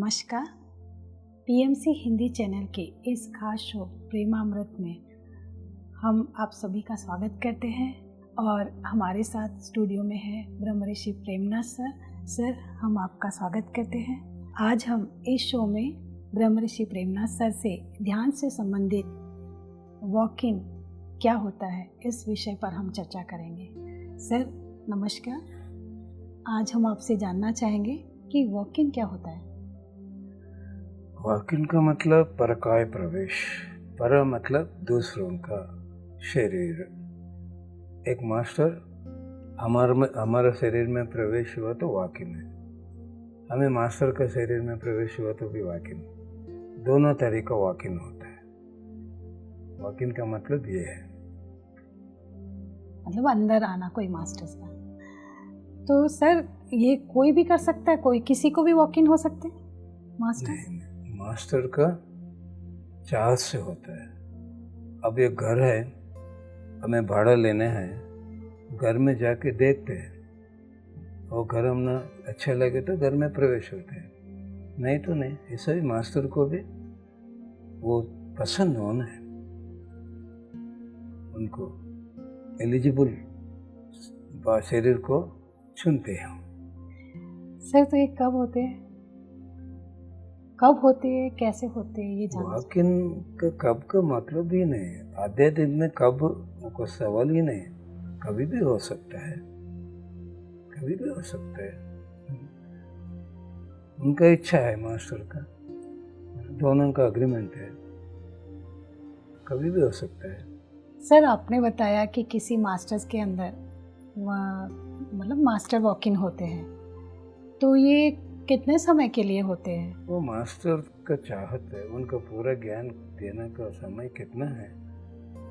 नमस्कार। PMC Hindi channel के इस खास शो प्रेमामृत में हम आप सभी का स्वागत करते हैं और हमारे साथ स्टूडियो में है ब्रह्म ऋषि प्रेमनाथ सर। हम आपका स्वागत करते हैं। आज हम इस शो में ब्रह्म ऋषि प्रेमनाथ सर से ध्यान से संबंधित वॉक इन क्या होता है इस विषय पर हम चर्चा करेंगे। सर नमस्कार। आज हम आपसे जानना चाहेंगे कि वॉक इन क्या होता है। वॉक इन का मतलब परकाय प्रवेश। पर मतलब दूसरों का शरीर। एक मास्टर हमारा शरीर में प्रवेश हुआ तो वॉक इन है, हमें मास्टर का शरीर में प्रवेश हुआ तो भी वॉक इन। दोनों तरीका वॉक इन होता है। वॉक इन का मतलब ये है, मतलब अंदर आना कोई मास्टर का। तो सर ये कोई भी कर सकता है, कोई किसी को भी वॉक इन हो सकते हैं मास्टर? नहीं, मास्टर का चाहत से होता है। अब ये घर है, हमें भाड़ा लेने हैं, घर में जाके देखते हैं और घर हमने अच्छा लगे तो घर में प्रवेश होते हैं, नहीं तो नहीं। ऐसा ही मास्टर को भी वो पसंद होना है, उनको एलिजिबल शरीर को चुनते हैं। सर तो ये कब होते हैं, कब होते हैं, कैसे होते हैं, ये जानना। वॉक इन का कब का मतलब ही नहीं है, आधे दिन में कब को सवाल ही नहीं, कभी भी हो सकता है, कभी भी हो सकता है। उनका इच्छा है, मास्टर का, दोनों का अग्रीमेंट है, कभी भी हो सकता है। सर आपने बताया कि किसी मास्टर्स के अंदर मतलब मास्टर वॉक इन होते हैं, तो ये कितने समय के लिए होते हैं? वो मास्टर का चाहत है, उनका पूरा ज्ञान देने का समय कितना है,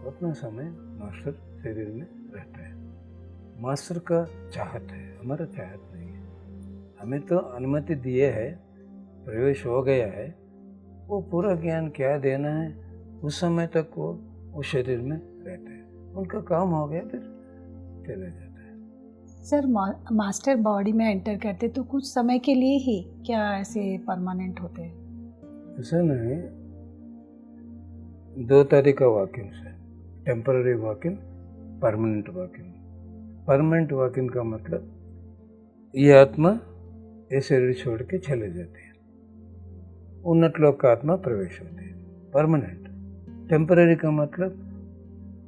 उतना समय मास्टर शरीर में रहता है। मास्टर का चाहत है, हमारा चाहत नहीं है। हमें तो अनुमति दिए है, प्रवेश हो गया है, वो पूरा ज्ञान क्या देना है उस समय तक वो शरीर में रहते हैं। उनका काम हो गया फिर चले जाता है। सर मास्टर बॉडी में एंटर करते तो कुछ समय के लिए ही क्या ऐसे परमानेंट होते हैं? ऐसा नहीं, दो तरीका वॉक इन है, temporary walk in, permanent walk in. Permanent walk in का मतलब ये आत्मा ये शरीर छोड़ के चले जाती है, उन्नत लोक का आत्मा प्रवेश होती है, परमानेंट। टेम्पररी का मतलब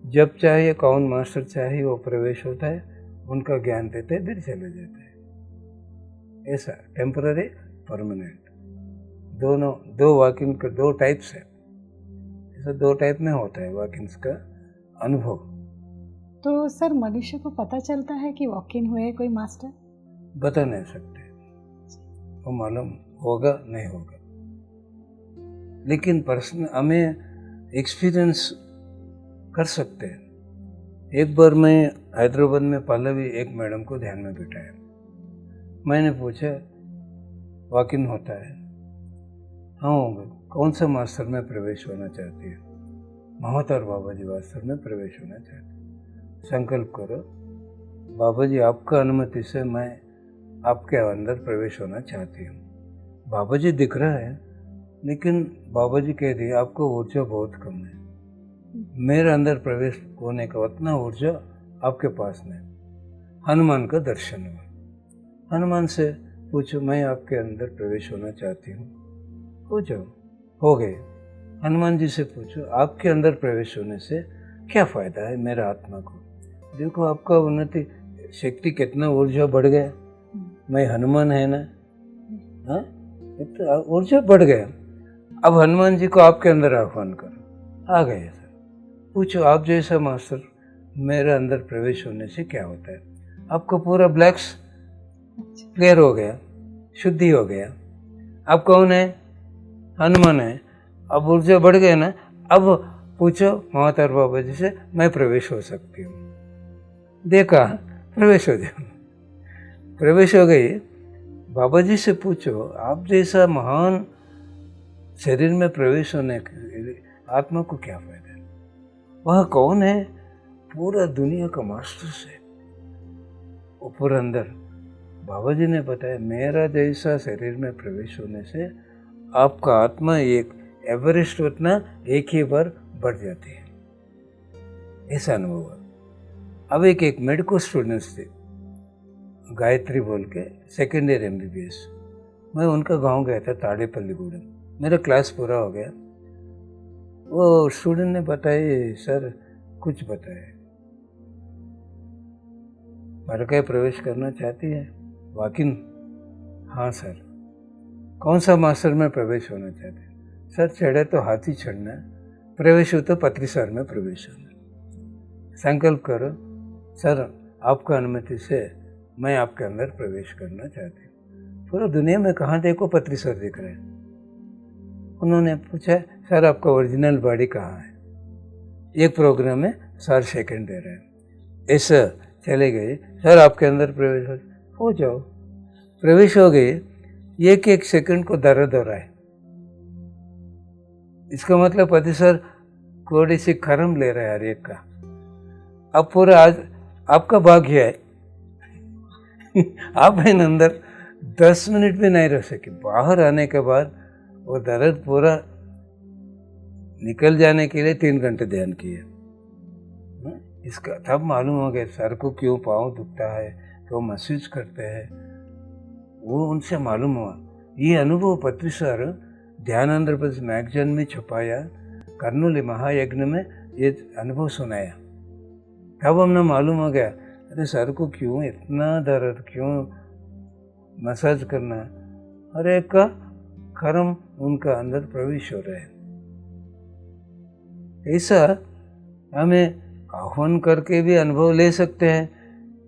जब चाहे कौन मास्टर चाहे वो प्रवेश होता है, उनका ज्ञान देते हैं, फिर चले जाते हैं। ऐसा टेम्पररी परमानेंट दोनों, दो वॉक इन का दो टाइप्स है। ऐसा दो टाइप में होता है वॉक इन्स का अनुभव। तो सर मनुष्य को पता चलता है कि वॉक इन हुए कोई मास्टर? बता नहीं सकते, वो मालूम होगा नहीं होगा, लेकिन पर्सन हमें एक्सपीरियंस कर सकते हैं। एक बार मैं हैदराबाद में पहले एक मैडम को ध्यान में बिठाया, मैंने पूछा वॉक इन होता है? हाँ होगा। कौन सा मास्टर में प्रवेश होना चाहती है? महातार बाबा जी मास्टर में प्रवेश होना चाहती। संकल्प करो, बाबा जी आपका अनुमति से मैं आपके अंदर प्रवेश होना चाहती हूँ। बाबा जी दिख रहा है, लेकिन बाबा जी कह दिए आपको ऊर्जा बहुत कम है, मेरे अंदर प्रवेश होने का उतना ऊर्जा आपके पास नहीं। हनुमान का दर्शन हुआ, हनुमान से पूछो मैं आपके अंदर प्रवेश होना चाहती हूँ, हो जाओ, हो गए। हनुमान जी से पूछो आपके अंदर प्रवेश होने से क्या फायदा है मेरा आत्मा को? देखो आपका उन्नति शक्ति कितना ऊर्जा बढ़ गया, मैं हनुमान है ना, हाँ इतना ऊर्जा बढ़ गया। अब हनुमान जी को आपके अंदर आह्वान करो, आ गए। पूछो आप जैसा मास्टर मेरे अंदर प्रवेश होने से क्या होता है? आपको पूरा ब्लैक्स क्लियर हो गया, शुद्धि हो गया। आप कौन है? हनुमान है। अब ऊर्जा बढ़ गया ना, अब पूछो महातार बाबा जी से मैं प्रवेश हो सकती हूँ। देखा प्रवेश हो जाओ, प्रवेश हो गई। बाबा जी से पूछो आप जैसा महान शरीर में प्रवेश होने के आत्मा को क्या फायदा? वह कौन है? पूरा दुनिया का मास्टर से ऊपर अंदर। बाबा जी ने बताया मेरा जैसा शरीर में प्रवेश होने से आपका आत्मा एक एवरेस्ट उतना एक ही बार बढ़ जाती है, ऐसा अनुभव हुआ। अब एक मेडिकल स्टूडेंट्स थे, गायत्री बोल के, सेकेंड ईयर MBBS। मैं उनका गांव गया था, ताड़ेपल्लीगुड़म। मेरा क्लास पूरा हो गया। वो स्टूडेंट ने बताए, सर कुछ बताए, मरकई प्रवेश करना चाहती है? वाकिन? हाँ सर। कौन सा मास्टर में प्रवेश होना चाहते हैं? सर चढ़े तो हाथी चढ़ना, प्रवेश हो तो पत्रीसर में प्रवेश होना। संकल्प करो, सर आपका अनुमति से मैं आपके अंदर प्रवेश करना चाहती हूँ। पूरा दुनिया में कहाँ देखो पत्रीसर दिख रहे हैं। उन्होंने पूछा, सर आपका ओरिजिनल बॉडी कहाँ है? एक प्रोग्राम में सर सेकंड दे रहे हैं। ऐसा चले गए, सर आपके अंदर प्रवेश हो जाओ। प्रवेश हो गए, एक सेकंड को दर्द हो रहा है। इसका मतलब पति सर थोड़ी सी खरम ले रहा है हर एक का। अब पूरा आज आपका भाग्य है आप इन अंदर 10 मिनट भी नहीं रह सके। बाहर आने के बाद वो दर्द पूरा निकल जाने के लिए 3 घंटे ध्यान किए। इसका तब मालूम हो गया सर को क्यों पाँव दुखता है, तो महसूस करते हैं, वो उनसे मालूम हुआ। ये अनुभव पत्री सर ध्यान आंध्र प्रदेश मैगजीन में छपाया, कर्नूली महायज्ञ में ये अनुभव सुनाया। तब हमने मालूम हो गया, अरे सर को क्यों इतना दर्द, क्यों मसाज करना, हर एक का कर्म उनका अंदर प्रवेश हो रहा है। ऐसा हमें आह्वान करके भी अनुभव ले सकते हैं,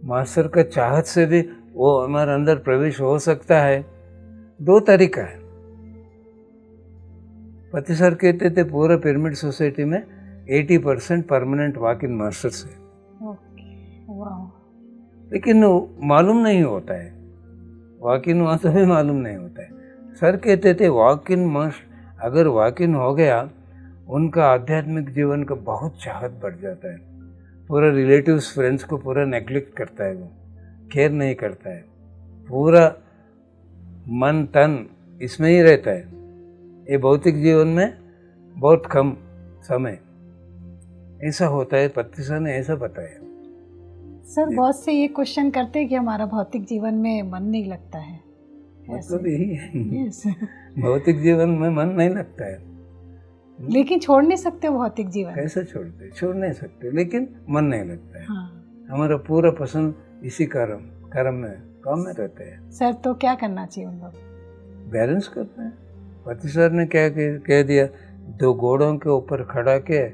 मास्टर का चाहत से भी वो हमारे अंदर प्रवेश हो सकता है। 2 तरीका है। पति सर कहते थे पूरा पिरामिड सोसाइटी में 80% परमानेंट वॉक इन मास्टर्स है। लेकिन मालूम नहीं होता है, वॉक इन मास्टर भी मालूम नहीं होता है। सर कहते थे वॉक इन मास्टर अगर वॉक इन हो गया, उनका आध्यात्मिक जीवन का बहुत चाहत बढ़ जाता है। पूरा रिलेटिव्स फ्रेंड्स को पूरा नेग्लेक्ट करता है, वो केयर नहीं करता है, पूरा मन तन इसमें ही रहता है। ये भौतिक जीवन में बहुत कम समय ऐसा होता है। पत्नी सर ने ऐसा बताया। सर बहुत से ये क्वेश्चन करते हैं कि हमारा भौतिक जीवन में मन नहीं लगता है, मतलब यही है भौतिक जीवन में मन नहीं लगता है, लेकिन छोड़ नहीं सकते भौतिक जीवन। कैसे छोड़ते? छोड़ नहीं सकते, लेकिन मन नहीं लगता है। हाँ। हमारा पूरा पसंद इसी कर्म में काम में रहते हैं। सर तो क्या करना चाहिए उन लोग? बैलेंस करते हैं। पति सर ने क्या कह दिया, 2 घोड़ों के ऊपर खड़ा के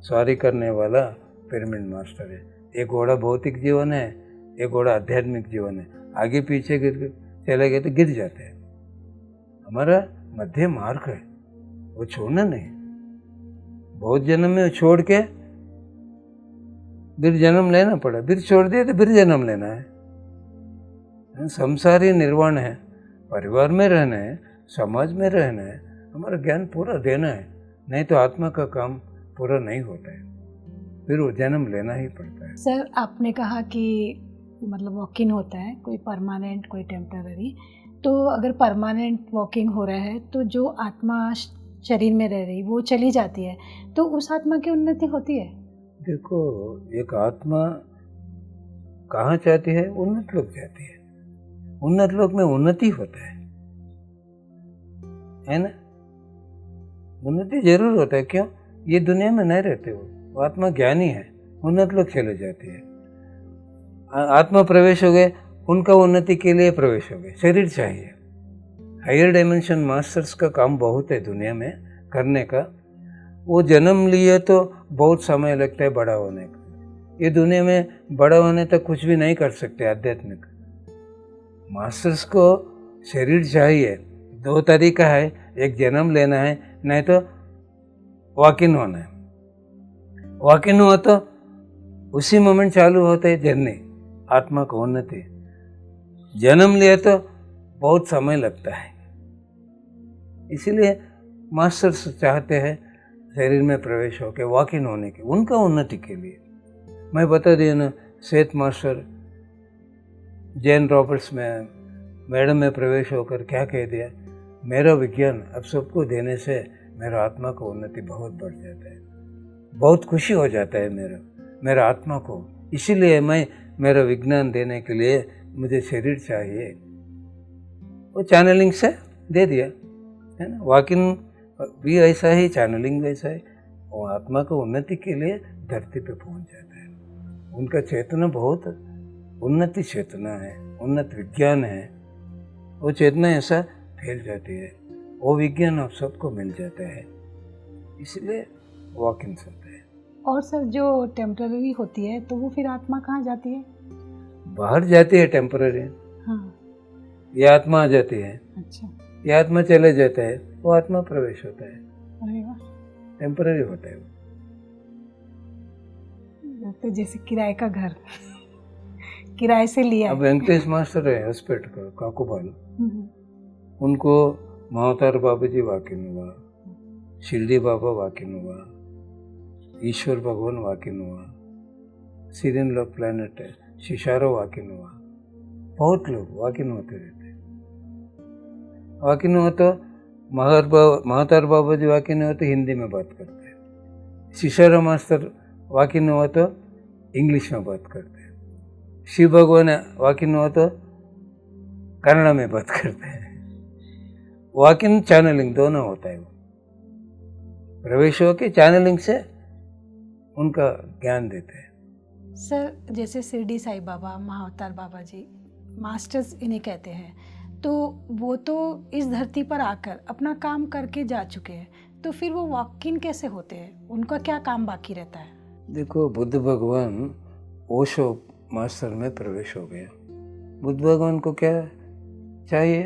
सवारी करने वाला पिरामिड मास्टर है। एक घोड़ा भौतिक जीवन है, एक घोड़ा आध्यात्मिक जीवन है। आगे पीछे गिर चले गए तो गिर जाते हैं। हमारा मध्य मार्ग है, वो छोड़ना नहीं। बहुत जन्म में छोड़ के फिर जन्म लेना पड़ा, फिर छोड़ दिया तो फिर जन्म लेना है। संसारी निर्वाण है, परिवार में रहना है, समाज में रहना है, हमारा ज्ञान पूरा देना है, नहीं तो आत्मा का काम पूरा नहीं होता है, फिर वो जन्म लेना ही पड़ता है। सर आपने कहा कि मतलब वॉकिंग होता है, कोई परमानेंट कोई टेम्पररी। तो अगर परमानेंट वॉकिंग हो रहा है तो जो आत्मा शरीर में रह रही वो चली जाती है, तो उस आत्मा की उन्नति होती है? देखो, एक आत्मा कहाँ चाहती है? उन्नत लोक चाहती है। उन्नत लोक में उन्नति होता है ना? उन्नति जरूर होता है। क्यों? ये दुनिया में नहीं रहते वो आत्मा ज्ञानी है, उन्नत लोग चले जाती है। आत्मा प्रवेश हो गए, उनका उन्नति के लिए प्रवेश हो गए, शरीर चाहिए। हायर डायमेंशन मास्टर्स का काम बहुत है दुनिया में करने का। वो जन्म लिए तो बहुत समय लगता है बड़ा होने का। ये दुनिया में बड़ा होने तक कुछ भी नहीं कर सकते आध्यात्मिक। मास्टर्स को शरीर चाहिए। 2 तरीका है, एक जन्म लेना है, नहीं तो वॉक इन होना है। वॉक इन हुआ तो उसी मोमेंट चालू होता है जर्नी, आत्मा को उन्नति। जन्म लिया तो बहुत समय लगता है। इसीलिए मास्टर्स चाहते हैं शरीर में प्रवेश होकर वॉक इन होने के, उनका उन्नति के लिए। मैं बता दिया ना, सेठ मास्टर जैन रॉबर्ट्स में मैडम में प्रवेश होकर क्या कह दिया, मेरा विज्ञान अब सबको देने से मेरा आत्मा को उन्नति बहुत बढ़ जाता है, बहुत खुशी हो जाता है मेरा आत्मा को। इसीलिए मैं मेरा विज्ञान देने के लिए मुझे शरीर चाहिए, वो चैनलिंग से दे दिया है ना। वॉकिंग भी ऐसा ही, चैनलिंग वैसा है। वो आत्मा को उन्नति के लिए धरती पे पहुंच जाता है। उनका चेतना बहुत उन्नति चेतना है, उन्नत विज्ञान है। वो चेतना ऐसा फैल जाती है, वो विज्ञान आप सबको मिल जाता है, इसलिए वॉकिंग होता है। और सर जो टेम्पररी होती है तो वो फिर आत्मा कहाँ जाती है? बाहर जाती है टेम्पररी। हाँ, ये आत्मा आ जाती है। अच्छा, ये आत्मा चले जाता है, वो आत्मा प्रवेश होता है। अरे वाह, टेम्पररी होता है वो। तो जैसे किराए का घर किराए से लिया। अब वेंकटेश मास्टर है हॉस्पिटल का काकूबाल, उनको महावतार बाबा जी वाकिन हुआ, शिरडी बाबा वाकिन हुआ, ईश्वर भगवान वाकिन हुआ, सीरियन लोग प्लैनेट है शिशारो वाकिन हुआ। बहुत लोग वाकिन होते रहते। वाकिन हुआ तो महावतार बाबा जी वाकिन हुआ तो हिंदी में बात करते हैं, शिशारो मास्टर वाकिन हुआ तो इंग्लिश में बात करते हैं, शिव भगवान वाकिन हुआ तो कन्नड़ में बात करते हैं। वॉकिंग चैनलिंग दोनों होता है। वो प्रवेश हो के चैनलिंग से उनका ज्ञान देते हैं। सर जैसे शिरडी साईं बाबा, महावतार बाबा जी मास्टर्स इन्हें कहते हैं, तो वो तो इस धरती पर आकर अपना काम करके जा चुके हैं, तो फिर वो वॉकिंग कैसे होते हैं? उनका क्या काम बाकी रहता है? देखो, बुद्ध भगवान ओशो मास्टर में प्रवेश हो गया। बुद्ध भगवान को क्या चाहिए?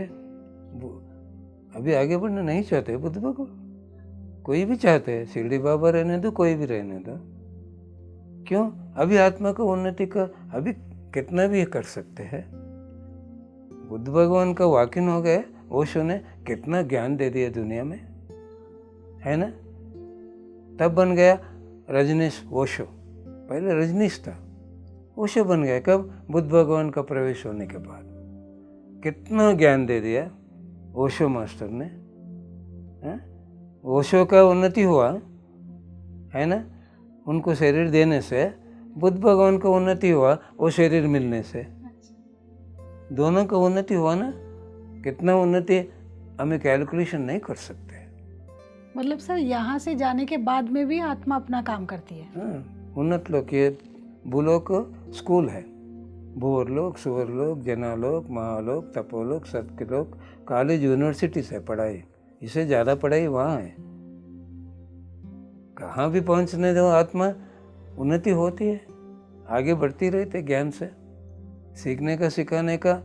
अभी आगे बढ़ना नहीं चाहते बुद्ध भगवान, कोई भी चाहते हैं शिरडी बाबा रहने दो, कोई भी रहने दो। क्यों? अभी आत्मा को उन्नति का अभी कितना भी कर सकते हैं। बुद्ध भगवान का वाकिन हो गए, ओशो ने कितना ज्ञान दे दिया दुनिया में, है ना। तब बन गया रजनीश ओशो। पहले रजनीश था, ओशो बन गया कब? बुद्ध भगवान का प्रवेश होने के बाद। कितना ज्ञान दे दिया ओशो मास्टर ने, है? ओशो का उन्नति हुआ, है ना। उनको शरीर देने से बुद्ध भगवान का उन्नति हुआ, वो शरीर मिलने से दोनों का उन्नति हुआ ना। कितना उन्नति हमें कैलकुलेशन नहीं कर सकते। मतलब सर यहाँ से जाने के बाद में भी आत्मा अपना काम करती है। हाँ, उन्नत लोग, ये भूलोक स्कूल है। भूवरलोक, सुवरलोक, जनालोक, महालोक, तपोलोक, सत्यलोक, कॉलेज यूनिवर्सिटी से पढ़ाई, इससे ज़्यादा पढ़ाई वहाँ है। कहाँ भी पहुँचने दो, आत्मा उन्नति होती है, आगे बढ़ती रहती है। ज्ञान से सीखने का, सिखाने का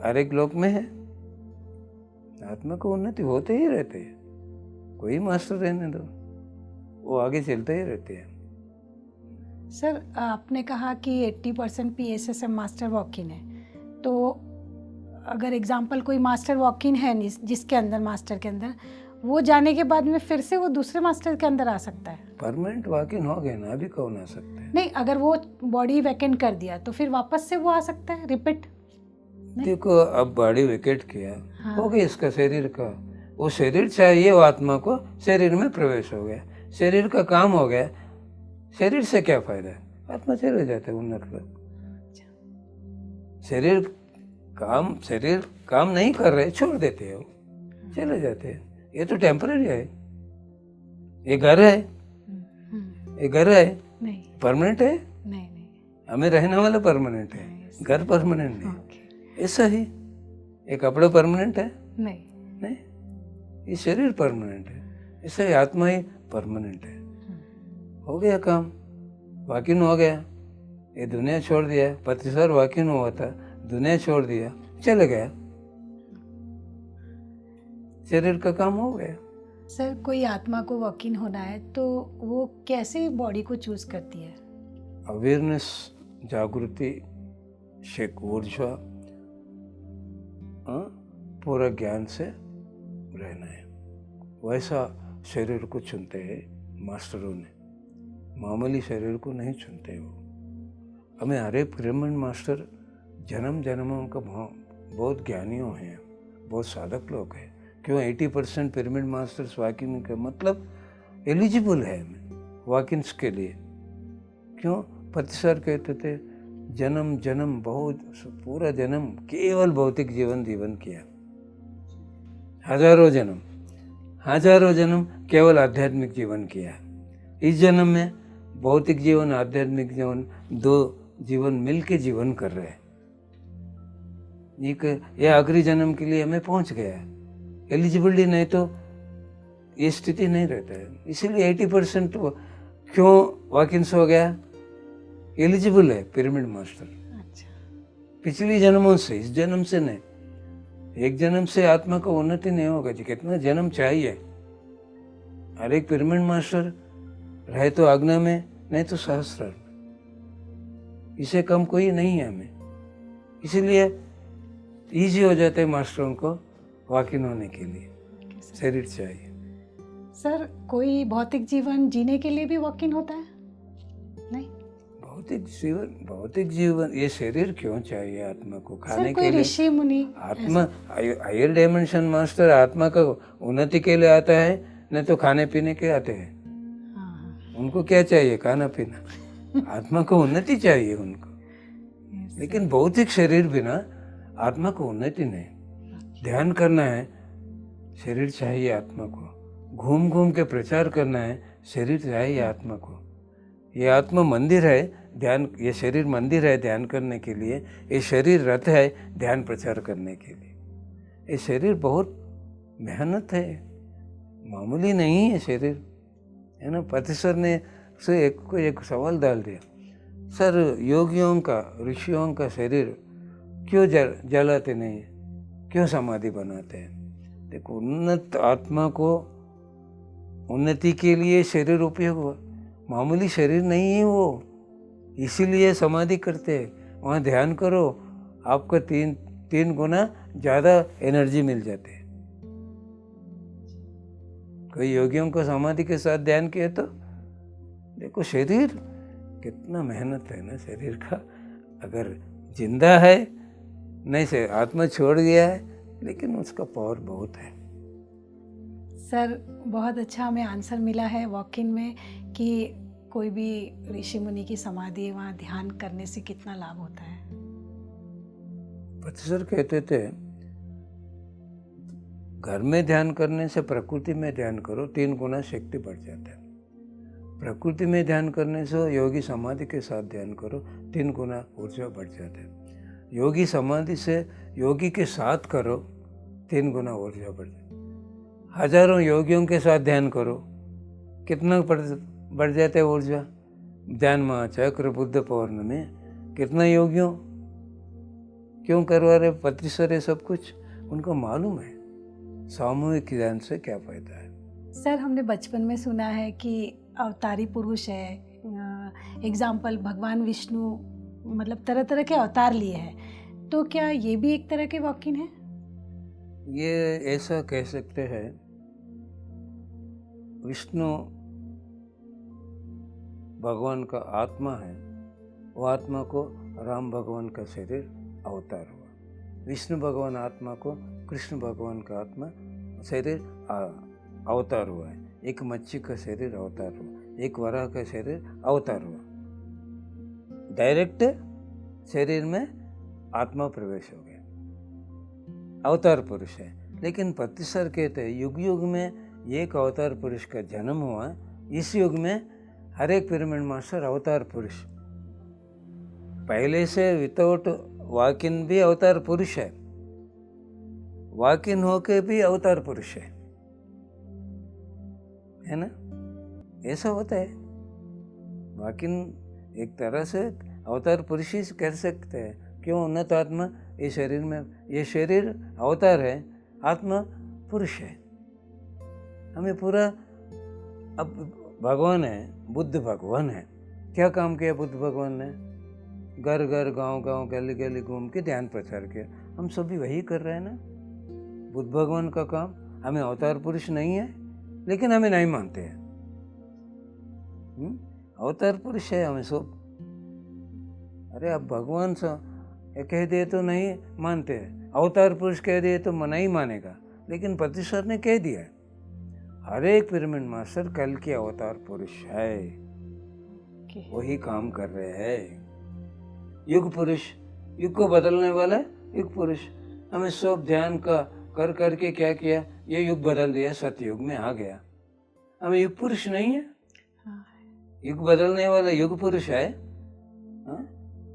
हर एक लोक में है। आत्मा को उन्नति होते ही रहते हैं, कोई मास्टर रहने दो, वो आगे चलते ही रहते हैं। सर आपने कहा कि 80% PSSM मास्टर वॉकिन है, तो अगर एग्जाम्पल कोई मास्टर वॉकिन है जिसके अंदर, मास्टर के अंदर, वो जाने के बाद में फिर से वो दूसरे मास्टर के अंदर आ सकता है? परमानेंट वॉकिन हो गए ना, अभी कौन आ सकता है? नहीं, अगर वो बॉडी वैकेंट कर दिया तो फिर वापस से वो आ सकता है, रिपीट? देखो, अब बॉडी वैकेंट किया, हाँ, हो गया इसका शरीर का, वो शरीर चाहिए, वो आत्मा को शरीर में प्रवेश हो गया, शरीर का काम हो गया। शरीर से क्या फायदा है? आत्मा चले जाते हैं उन्नत लोग। शरीर काम नहीं कर रहे, छोड़ देते हैं, वो चले जाते हैं। ये तो टेम्पररी है, ये घर है, ये घर है, नहीं परमानेंट है। नहीं, हमें रहने वाला परमानेंट है, घर परमानेंट नहीं। ऐसा ही ये कपड़े परमानेंट है? नहीं, ये शरीर परमानेंट है। ऐसा ही आत्मा ही परमानेंट है। हो गया काम, वाकिन हो गया, ये दुनिया छोड़ दिया। 25 वाकिन हुआ था, दुनिया छोड़ दिया, चले गया, शरीर का काम हो गया। सर कोई आत्मा को वॉकिन होना है तो वो कैसे बॉडी को चूज करती है? अवेयरनेस, जागृति, शेक ऊर्जा, पूरा ज्ञान से रहना है, वैसा शरीर को चुनते हैं मास्टरों ने। मामूली शरीर को नहीं चुनते वो। हमें हरे पिरामिड मास्टर जन्म जन्मों का बहुत ज्ञानियों हैं, बहुत साधक लोग हैं, क्यों 80% पिरामिड मास्टर्स वॉकिंग का मतलब एलिजिबल है वॉकिंग्स के लिए? क्यों? पति सर कहते थे जन्म जन्म बहुत पूरा जन्म केवल भौतिक जीवन जीवन किया, हजारों जन्म केवल आध्यात्मिक जीवन किया। इस जन्म में भौतिक जीवन आध्यात्मिक जीवन दो जीवन मिलके जीवन कर रहे हैं। ये आखिरी जन्म के लिए हमें पहुंच गया है। एलिजिबिलिटी नहीं तो ये स्थिति नहीं रहता है। इसीलिए 80% क्यों वॉकिंग्स हो गया? एलिजिबल है पिरामिड मास्टर। अच्छा। पिछली जन्मों से, इस जन्म से नहीं। एक जन्म से आत्मा का उन्नति नहीं होगा जी, कितना जन्म चाहिए। हर एक पिरामिड मास्टर रहे तो आज्ञा में, नहीं तो सहस्त्र, इसे कम कोई नहीं है हमें। इसीलिए इजी हो जाता है मास्टरों को वॉकिंग होने के लिए। शरीर चाहिए। सर, कोई भौतिक जीवन जीने के लिए भी वॉकिंग होता है? नहीं। भौतिक जीवन ये शरीर क्यों चाहिए आत्मा को? खाने के लिए ऋषि मुनि आत्मा हायर डायमेंशन मास्टर आत्मा का उन्नति के लिए आता है, नहीं तो खाने पीने के आते हैं। उनको क्या चाहिए? खाना पीना। आत्मा को उन्नति चाहिए उनको। लेकिन भौतिक शरीर बिना आत्मा को उन्नति नहीं। ध्यान करना है, शरीर चाहिए आत्मा को। घूम घूम के प्रचार करना है, शरीर चाहिए आत्मा को। ये आत्मा मंदिर है, ध्यान, ये शरीर मंदिर है ध्यान करने के लिए, ये शरीर रथ है ध्यान प्रचार करने के लिए। ये शरीर बहुत मेहनत है, मामूली नहीं है शरीर, है ना। पति सर ने से एक सवाल डाल दिया, सर योगियों का, ऋषियों का शरीर क्यों जलाते नहीं, क्यों समाधि बनाते हैं? देखो, उन्नत आत्मा को उन्नति के लिए शरीर उपयोग हुआ, मामूली शरीर नहीं है वो, इसीलिए समाधि करते हैं। वहाँ ध्यान करो, आपको तीन गुना ज़्यादा एनर्जी मिल जाते है। कोई योगियों को समाधि के साथ ध्यान किया तो देखो शरीर कितना मेहनत है ना शरीर का। अगर जिंदा है, नहीं से आत्मा छोड़ गया है, लेकिन उसका पावर बहुत है। सर, बहुत अच्छा हमें आंसर मिला है वॉकिंग में कि कोई भी ऋषि मुनि की समाधि, वहाँ ध्यान करने से कितना लाभ होता है। पति सर कहते थे घर में ध्यान करने से प्रकृति में ध्यान करो, 3 गुना शक्ति बढ़ जाता है। प्रकृति में ध्यान करने से योगी समाधि के साथ ध्यान करो, 3 गुना ऊर्जा बढ़ जाता है। योगी समाधि से योगी के साथ करो, 3 गुना ऊर्जा बढ़ जाती है। हजारों योगियों के साथ ध्यान करो, कितना बढ़ जाता है ऊर्जा। ध्यान महाचक्र, बुद्ध पौर्णमी, कितना योगियों क्यों करवा रहे पति सर ये सब कुछ? उनको मालूम है सामूहिक ध्यान से क्या फायदा है। सर, हमने बचपन में सुना है कि अवतारी पुरुष है, एग्जाम्पल भगवान विष्णु, मतलब तरह तरह के अवतार लिए हैं, तो क्या ये भी एक तरह के वॉकिंग है? ये ऐसा कह सकते हैं, विष्णु भगवान का आत्मा है, वो आत्मा को राम भगवान का शरीर अवतार हुआ। विष्णु भगवान आत्मा को कृष्ण भगवान का आत्मा शरीर अवतार हुआ है। एक मच्छी का शरीर अवतार हुआ, एक वराह का शरीर अवतार हुआ। डायरेक्ट शरीर में आत्मा प्रवेश हो गया, अवतार पुरुष है। लेकिन पति सर कहते हैं युग युग में एक अवतार पुरुष का जन्म हुआ। इस युग में हर एक पिरामिड मास्टर अवतार पुरुष, पहले से विदाउट वॉकिंग भी अवतार पुरुष है, वॉकिंग होके भी अवतार पुरुष है ना। ऐसा होता है, वॉकिंग एक तरह से अवतार पुरुष ही कर सकते हैं। क्यों? उन्नत आत्मा ये शरीर में, ये शरीर अवतार है, आत्मा पुरुष है। हमें पूरा, अब भगवान है, बुद्ध भगवान है, क्या काम किया बुद्ध भगवान ने? घर घर गांव गांव गली गली घूम के ध्यान प्रचार किया। हम सभी वही कर रहे हैं ना। बुद्ध भगवान का काम, हमें अवतार पुरुष नहीं है, लेकिन हमें नहीं मानते हैं। अवतार पुरुष है हमें सब। अरे अब भगवान सा कह दिए तो नहीं मानते हैं, अवतार पुरुष कह दिए तो नहीं मानेगा, लेकिन पति सर ने कह दिया हर एक पिरामिड मास्टर कल के अवतार पुरुष है, वही काम कर रहे हैं। युग पुरुष, युग को बदलने वाला युग पुरुष। हमें सब ध्यान का कर करके क्या किया, ये युग बदल दिया, सतयुग में आ गया। हमें युग पुरुष नहीं है, युग बदलने वाला युग पुरुष है।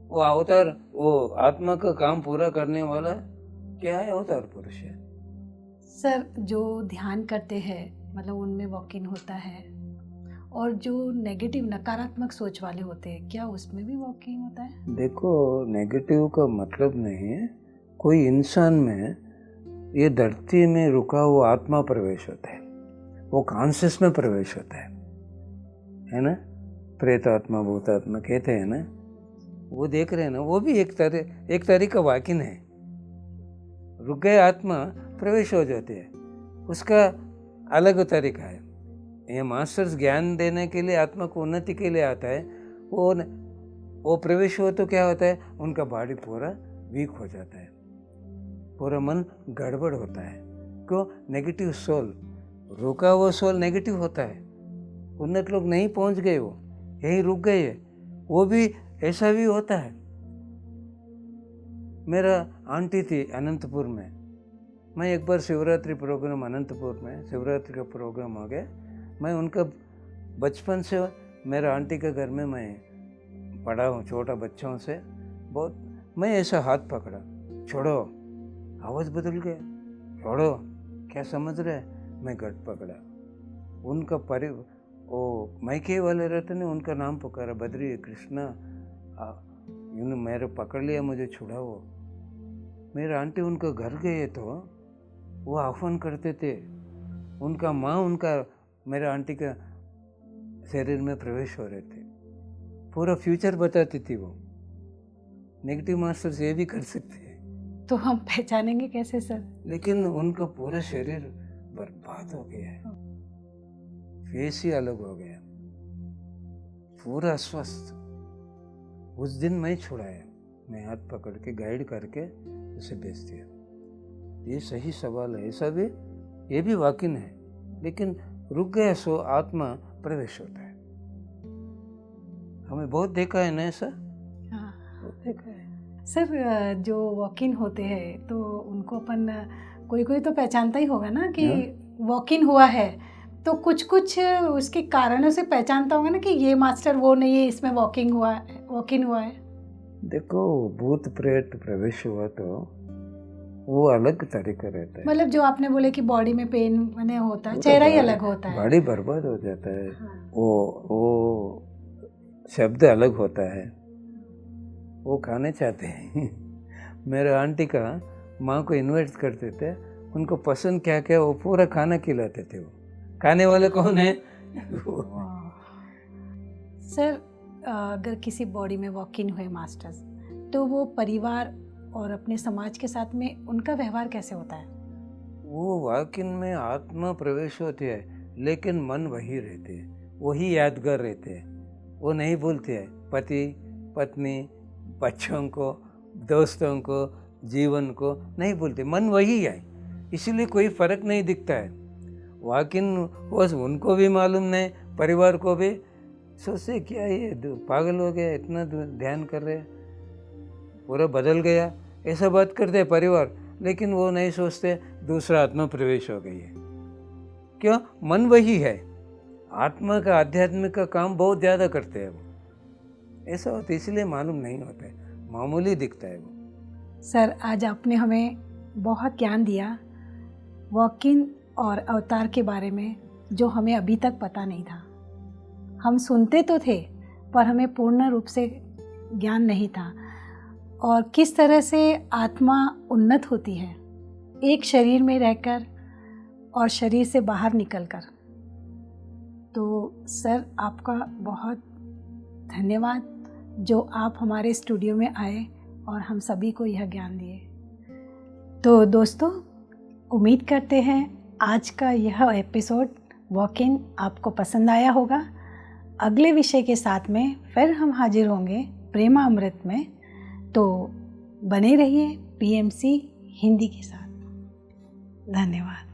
वो अवतार, वो आत्मा का काम पूरा करने वाला क्या है, अवतार पुरुष है। सर जो ध्यान करते हैं मतलब उनमें वॉक इन होता है, और जो नेगेटिव नकारात्मक सोच वाले होते हैं क्या उसमें भी वॉक इन होता है? देखो, नेगेटिव का मतलब नहीं है, कोई इंसान में ये धरती में रुका हुआ आत्मा प्रवेश होता है, वो कॉन्शियस में प्रवेश होता है ना। प्रेत आत्मा, भूत आत्मा कहते हैं ना, वो देख रहे हैं ना, वो भी एक तरह का वाकिन है। रुक गए आत्मा प्रवेश हो जाते हैं, उसका अलग तरीका है। ये मास्टर्स ज्ञान देने के लिए, आत्मा को उन्नति के लिए आता है। वो प्रवेश हो तो क्या होता है, उनका बॉडी पूरा वीक हो जाता है, पूरा मन गड़बड़ होता है। क्यों? नेगेटिव सोल, रुका हुआ सोल नेगेटिव होता है। उन्नत लोग नहीं पहुंच गए, वो यहीं रुक गए, वो भी ऐसा भी होता है। मेरा आंटी थी अनंतपुर में, मैं एक बार शिवरात्रि प्रोग्राम, अनंतपुर में शिवरात्रि का प्रोग्राम आ गया, मैं उनका बचपन से मेरा आंटी के घर में मैं पढ़ा हूँ, छोटा बच्चों से बहुत। मैं ऐसा हाथ पकड़ा, छोड़ो, आवाज़ बदल गया, छोड़ो, क्या समझ रहे, मैं गट पकड़ा। उनका वो मैके वाले रहते ने, उनका नाम पुकारा, बद्री कृष्णा, मेरे पकड़ लिया, मुझे छुड़ाओ। मेरे आंटी उनका घर गए तो वो आह्वान करते थे, उनका माँ उनका मेरे आंटी का शरीर में प्रवेश हो रहे थे, पूरा फ्यूचर बताती थी वो। नेगेटिव मास्टर्स ये भी कर सकते हैं, तो हम पहचानेंगे कैसे सर? लेकिन उनका पूरा शरीर बर्बाद हो गया है, फेस ही अलग हो गया, पूरा स्वस्थ। उस दिन मैं छुड़ाया, मैं हाथ पकड़ के गाइड करके उसे भेज दिया। ये सही सवाल है, ऐसा भी ये भी वाकिन है, लेकिन रुक गया सो आत्मा प्रवेश होता है। हमें बहुत देखा है ना ऐसा। हाँ, बहुत देखा है सर। जो वॉक इन होते हैं तो उनको अपन कोई तो पहचानता ही होगा ना कि वॉक इन हुआ है, तो कुछ उसके कारणों से पहचानता होगा ना कि ये मास्टर वो नहीं है, इसमें वॉक इन हुआ है। देखो, भूत प्रेत प्रवेश हुआ तो वो अलग तरीका रहता है। मतलब जो आपने बोले कि बॉडी में पेन मैंने होता है, चेहरा ही अलग होता है, बॉडी बर्बाद हो जाता है। हाँ। वो शब्द अलग होता है, वो खाने चाहते हैं। मेरे आंटी का माँ को इन्वाइट करते थे, उनको पसंद क्या क्या वो पूरा खाना खिलाते थे। वो खाने वाले कौन है? सर, अगर किसी बॉडी में वॉक इन हुए मास्टर्स, तो वो परिवार और अपने समाज के साथ में उनका व्यवहार कैसे होता है? वो वॉक इन में आत्मा प्रवेश होती है, लेकिन मन वही रहते हैं, वही यादगार रहते हैं, वो नहीं भूलते हैं। पति पत्नी, बच्चों को, दोस्तों को, जीवन को नहीं भूलते, मन वही है, इसीलिए कोई फर्क नहीं दिखता है। वॉक इन उनको भी मालूम नहीं, परिवार को भी। सोचते क्या ये पागल हो गया, इतना ध्यान कर रहे, पूरा बदल गया, ऐसा बात करते हैं परिवार, लेकिन वो नहीं सोचते दूसरा आत्मा प्रवेश हो गई है। क्यों? मन वही है, आत्मा का आध्यात्मिक का काम बहुत ज़्यादा करते हैं वो, ऐसा होता है, इसलिए मालूम नहीं होता है, मामूली दिखता है वो। सर, आज आपने हमें बहुत ज्ञान दिया वॉक इन और अवतार के बारे में, जो हमें अभी तक पता नहीं था। हम सुनते तो थे पर हमें पूर्ण रूप से ज्ञान नहीं था, और किस तरह से आत्मा उन्नत होती है एक शरीर में रहकर और शरीर से बाहर निकलकर। तो सर, आपका बहुत धन्यवाद जो आप हमारे स्टूडियो में आए और हम सभी को यह ज्ञान दिए। तो दोस्तों, उम्मीद करते हैं आज का यह एपिसोड वॉक इन आपको पसंद आया होगा। अगले विषय के साथ में फिर हम हाजिर होंगे प्रेमामृत में, तो बने रहिए PMC हिंदी के साथ। धन्यवाद।